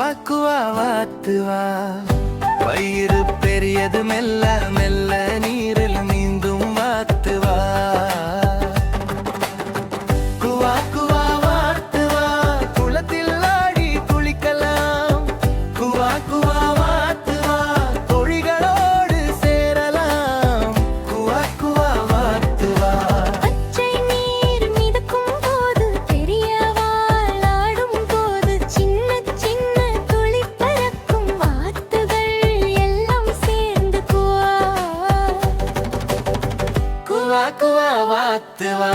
குவா குவா வாத்துவா. வயிறு பெரியது மெல்ல மெல்ல நீரில் நீந்தும் வாத்துவா. குவா குவா வாத்துவா, குளத்தில் ஆடி குளிக்கலாம். குவா குவா வாத்துவா, தோழிகளோடு சேரலாம். குவா குவா வாத்துவா. பச்சை நீர் மிதக்கும் போது பெரியவாள் ஆடும் போது சின்ன சின்ன துளி பறக்கும் வாத்துகள் எல்லாம் சேர்ந்து குவா குவா குவா வாத்துவா.